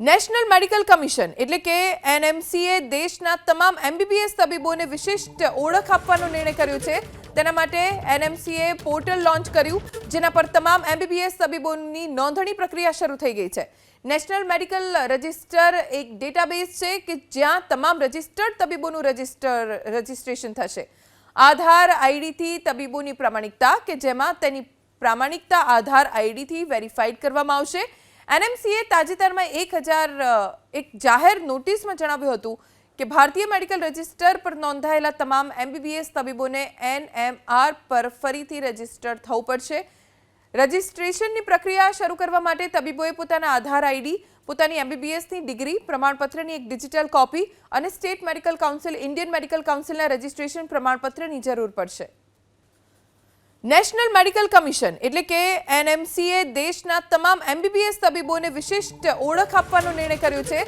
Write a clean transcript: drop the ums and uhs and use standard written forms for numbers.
National medical commission એટલે કે એનએમસીએ દેશના તમામ એમબીબીએસ તબીબોને વિશિષ્ટ ઓળખ આપવાનો નિર્ણય કર્યો છે। તેના માટે એનએમસીએ પોર્ટલ લોન્ચ કર્યું, જેના પર તમામ એમબીબીએસ તબીબોની નોંધણી પ્રક્રિયા શરૂ થઈ ગઈ છે। નેશનલ મેડિકલ રજિસ્ટર એક ડેટાબેઝ છે કે જ્યાં તમામ રજિસ્ટર્ડ તબીબોનું રજિસ્ટ્રેશન થશે। આધાર આઈડીથી તબીબોની પ્રામાણિકતા કે જેમાં તેની પ્રામાણિકતા આધાર આઈડીથી વેરીફાઈડ કરવામાં આવશે। એનએમસીએ તાજેતરમાં એક જાહેર નોટિસમાં જણાવ્યું હતું કે ભારતીય મેડિકલ રજિસ્ટર પર નોંધાયેલા તમામ એમબીબીએસ તબીબોને એનએમઆર પર ફરીથી રજિસ્ટર થવું પડશે। રજિસ્ટ્રેશનની પ્રક્રિયા શરૂ કરવા માટે તબીબોએ પોતાના આધાર આઈડી, પોતાની એમબીબીએસની ડિગ્રી, પ્રમાણપત્રની એક ડિજિટલ કોપી અને state medical council, Indian medical કાઉન્સિલના રજિસ્ટ્રેશન પ્રમાણપત્રની જરૂર પડશે। નેશનલ મેડિકલ કમિશન એટલે કે એનએમસીએ દેશના તમામ એમબીબીએસ તબીબોને વિશિષ્ટ ઓળખ આપવાનો નિર્ણય કર્યો છે।